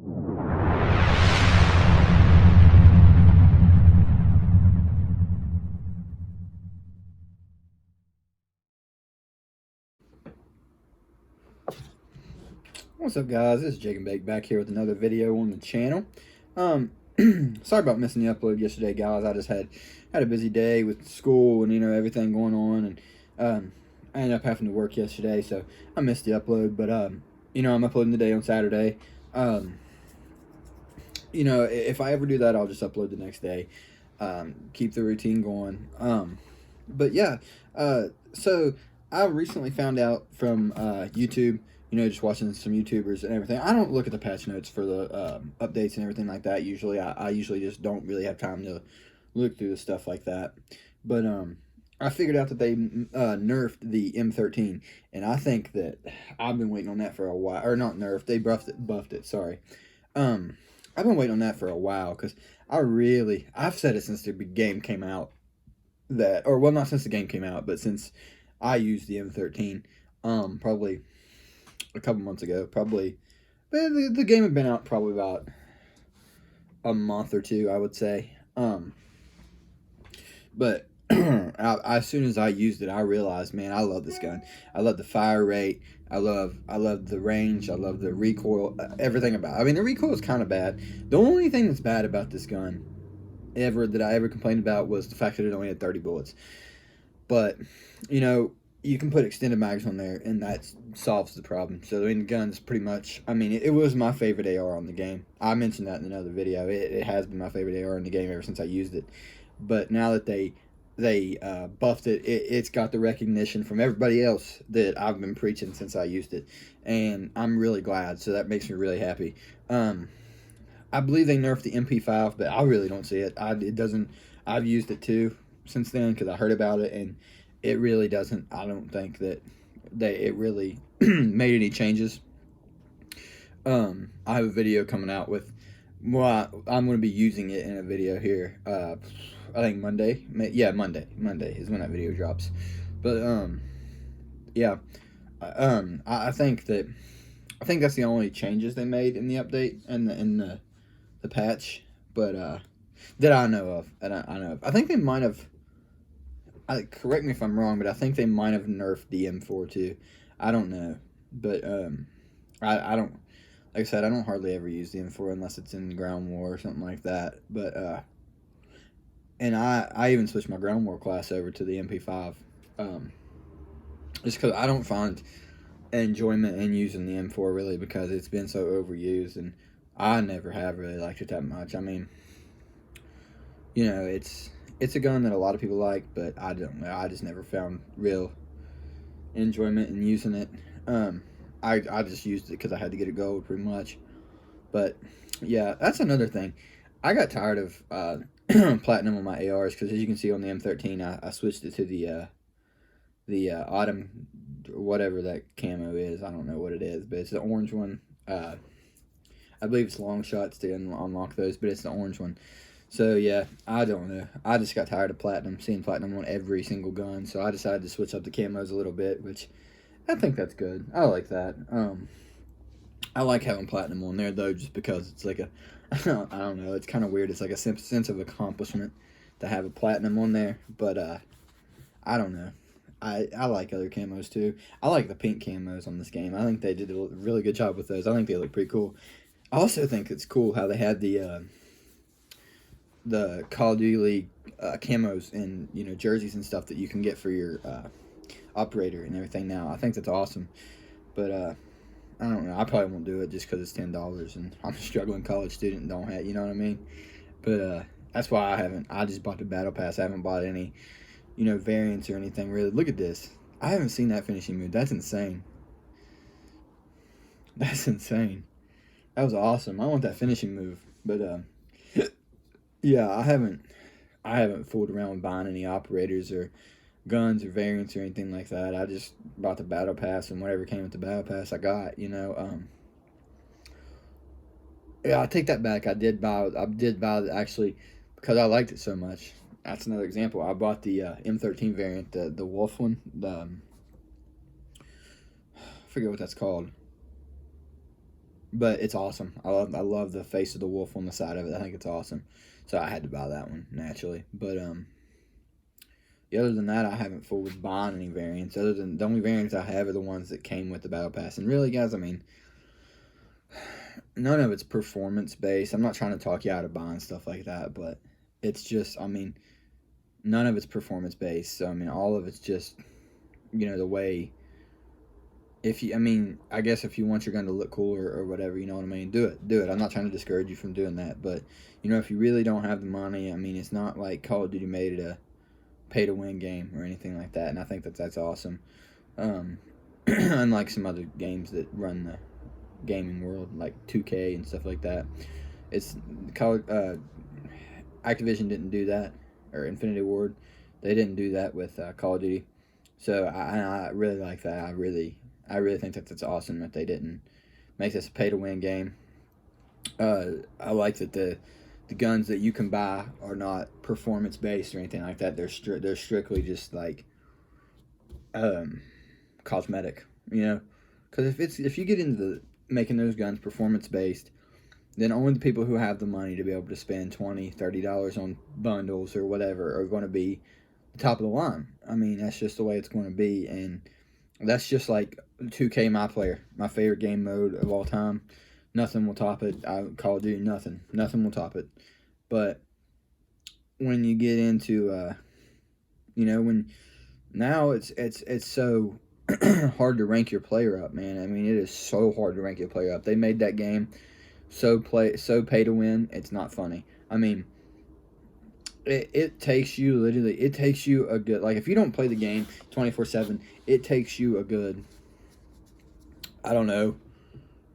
What's up, guys? This is Jake and Bake back here with another video on the channel. Sorry about missing the upload yesterday, guys. I just had a busy day with school and everything going on, and I ended up having to work yesterday, so I missed the upload. But I'm uploading today on Saturday. If I ever do that, I'll just upload the next day. Keep the routine going. But yeah, so I recently found out from YouTube. Just watching some YouTubers and everything. I don't look at the patch notes for the updates and everything like that. Usually, I usually just don't really have time to look through the stuff like that. But I figured out that they nerfed the M13, and I think that I've been waiting on that for a while. Or not nerfed, they buffed it. Sorry. I've been waiting on that for a while because I've said it since the game came out not since the game came out, but since I used the M13, probably a couple months ago, probably. The game had been out probably about a month or two, I would say. But as soon as I used it, I realized, man, I love this gun. I love the fire rate. I love the range. I love the recoil. Everything about it. I mean, the recoil is kind of bad. The only thing that's bad about this gun that I ever complained about was the fact that it only had 30 bullets. But you can put extended mags on there, and that solves the problem. So, the gun's pretty much, it was my favorite AR on the game. I mentioned that in another video. It has been my favorite AR in the game ever since I used it. But now that they buffed it, it's got the recognition from everybody else that I've been preaching since I used it. And I'm really glad, so that makes me really happy. I believe they nerfed the MP5, but I really don't see it. I've used it too since then because I heard about it, and it really doesn't. I don't think that it really made any changes. I have a video coming out with. Well, I'm going to be using it in a video here. I think Monday. Yeah, Monday. Monday is when that video drops. But yeah. I think that's the only changes they made in the update and the patch. But that I know of. And I know of. I think they might have. Correct me if I'm wrong, but I think they might have nerfed the M4 too. I don't know, but I don't. Like I said, I don't hardly ever use the M4 unless it's in ground war or something like that. But and I even switched my ground war class over to the MP5, just because I don't find enjoyment in using the M4 really because it's been so overused, and I never have really liked it that much. I mean, it's a gun that a lot of people like, but I don't know. I just never found real enjoyment in using it. I just used it because I had to get a gold pretty much. But yeah, that's another thing. I got tired of platinum on my ARs because, as you can see on the M13, I switched it to the autumn, whatever that camo is. I don't know what it is, but it's the orange one. I believe it's long shots to unlock those, but it's the orange one. So, yeah, I don't know. I just got tired of platinum, seeing platinum on every single gun. So, I decided to switch up the camos a little bit, which I think that's good. I like that. I like having platinum on there, though, just because it's like I don't know. It's kind of weird. It's like a sense of accomplishment to have a platinum on there. But, I don't know. I like other camos, too. I like the pink camos on this game. I think they did a really good job with those. I think they look pretty cool. I also think it's cool how they had the Call of Duty League camos and jerseys and stuff that you can get for your operator and everything now. I think that's awesome, but I don't know. I probably won't do it just because it's $10 and I'm a struggling college student and don't have, you know what I mean? But that's why I haven't. I just bought the battle pass. I haven't bought any variants or anything really. Look at this. I haven't seen that finishing move. That's insane. That's insane. That was awesome. I want that finishing move, but yeah, I haven't fooled around with buying any operators or guns or variants or anything like that. I just bought the battle pass, and whatever came with the battle pass I got, yeah, I take that back. I did buy it actually because I liked it so much. That's another example. I bought the M13 variant, the Wolf one. I forget what that's called. but it's awesome. I love the face of the wolf on the side of it. I think it's awesome. So I had to buy that one naturally. But other than that, I haven't fooled with buying any variants. Other than the only variants I have are the ones that came with the battle pass. And really, guys, I mean, none of it's performance based. I'm not trying to talk you out of buying stuff like that, but it's just, I mean, none of it's performance based. So I mean, all of it's just, the way. If you, I mean, I guess if you want your gun to look cool or whatever, you know what I mean, do it. I'm not trying to discourage you from doing that, but if you really don't have the money, I mean, it's not like Call of Duty made it a pay to win game or anything like that, and I think that's awesome. Unlike some other games that run the gaming world, like 2K and stuff like that, it's Activision didn't do that, or Infinity Ward, they didn't do that with Call of Duty. So I really like that. I really think that's awesome that they didn't make this a pay to win game. I like that the guns that you can buy are not performance based or anything like that. They're strictly just like cosmetic, because if you get into making those guns performance based, then only the people who have the money to be able to spend $20-$30 on bundles or whatever are going to be the top of the line. I mean, that's just the way it's going to be, and that's just like 2K My Player, my favorite game mode of all time. Nothing will top it. Call of Duty, nothing will top it. But when you get into, when now it's so hard to rank your player up, man. I mean, it is so hard to rank your player up. They made that game so pay to win. It's not funny. I mean, it takes you a good, like, if you don't play the game 24/7, it takes you a good, I don't know,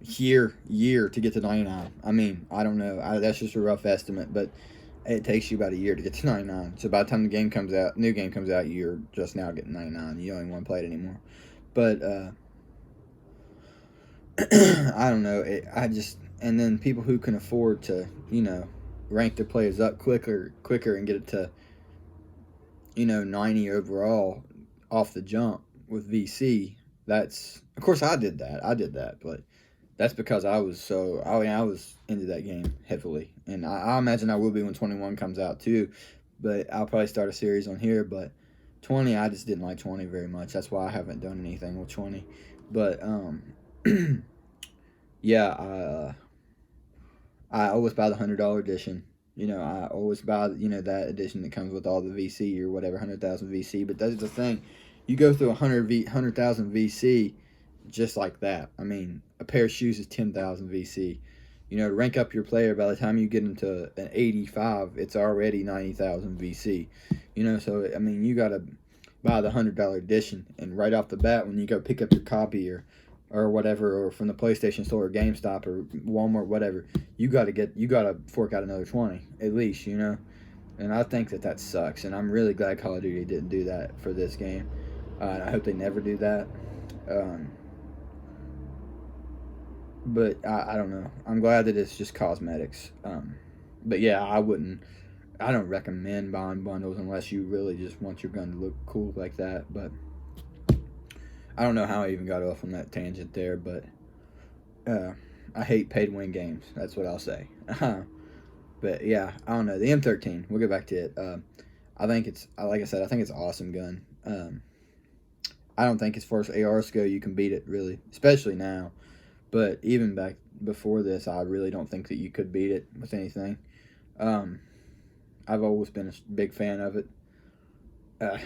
year to get to 99. I mean, I don't know. That's just a rough estimate, but it takes you about a year to get to 99. So by the time the game comes out, new game comes out, you're just now getting 99. You don't even want to play it anymore. But I don't know. And then people who can afford to, rank their players up quicker and get it to, 90 overall off the jump with VC. That's, of course, I did that, but that's because I was into that game heavily, and I imagine I will be when 21 comes out too, but I'll probably start a series on here. But 20, I just didn't like 20 very much. That's why I haven't done anything with 20. But yeah, I always buy the $100 edition. I always buy that edition that comes with all the VC or whatever, 100,000 VC. But that's the thing, you go through 100,000 VC just like that. I mean, a pair of shoes is 10,000 VC. To rank up your player, by the time you get into an 85, it's already 90,000 VC. So I mean, you gotta buy the $100 edition, and right off the bat, when you go pick up your copy or whatever, or from the PlayStation Store or GameStop or Walmart, whatever, you gotta fork out another 20 at least. And I think that sucks, and I'm really glad Call of Duty didn't do that for this game. And I hope they never do that. But I don't know. I'm glad that it's just cosmetics. But yeah, I don't recommend buying bundles unless you really just want your gun to look cool like that. But I don't know how I even got off on that tangent there. But I hate pay-to-win games. That's what I'll say. But yeah, I don't know. The M13, we'll get back to it. I think it's, like I said, I think it's an awesome gun. I don't think as far as ARs go, you can beat it, really, especially now. But even back before this, I really don't think that you could beat it with anything. I've always been a big fan of it. I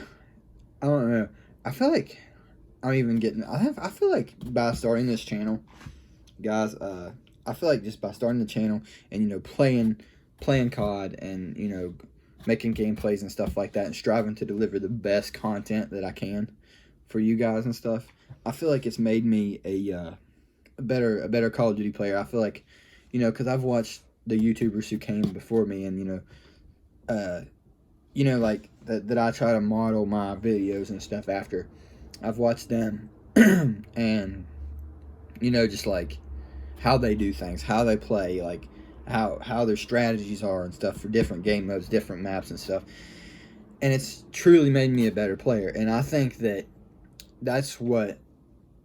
don't know. I feel like I'm even getting... I feel like by starting this channel, guys, I feel like just by starting the channel and, playing COD and, making gameplays and stuff like that and striving to deliver the best content that I can for you guys and stuff, I feel like it's made me a better Call of Duty player. I feel like, because I've watched the YouTubers who came before me, and like that I try to model my videos and stuff after. I've watched them, and just like how they do things, how they play, like how their strategies are and stuff for different game modes, different maps and stuff. And it's truly made me a better player, and I think that's what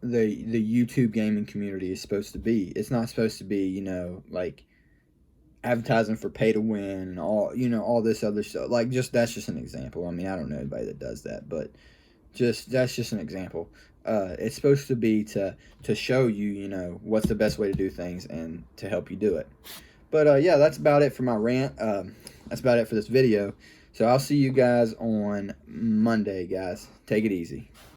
the YouTube gaming community is supposed to be. It's not supposed to be, you know, like advertising for pay to win and all, you know, all this other stuff. Like, just that's just an example. I mean, I don't know anybody that does that, but that's just an example. It's supposed to be to show you, you know, what's the best way to do things and to help you do it. But yeah, that's about it for my rant. That's about it for this video. So I'll see you guys on Monday, guys. Take it easy.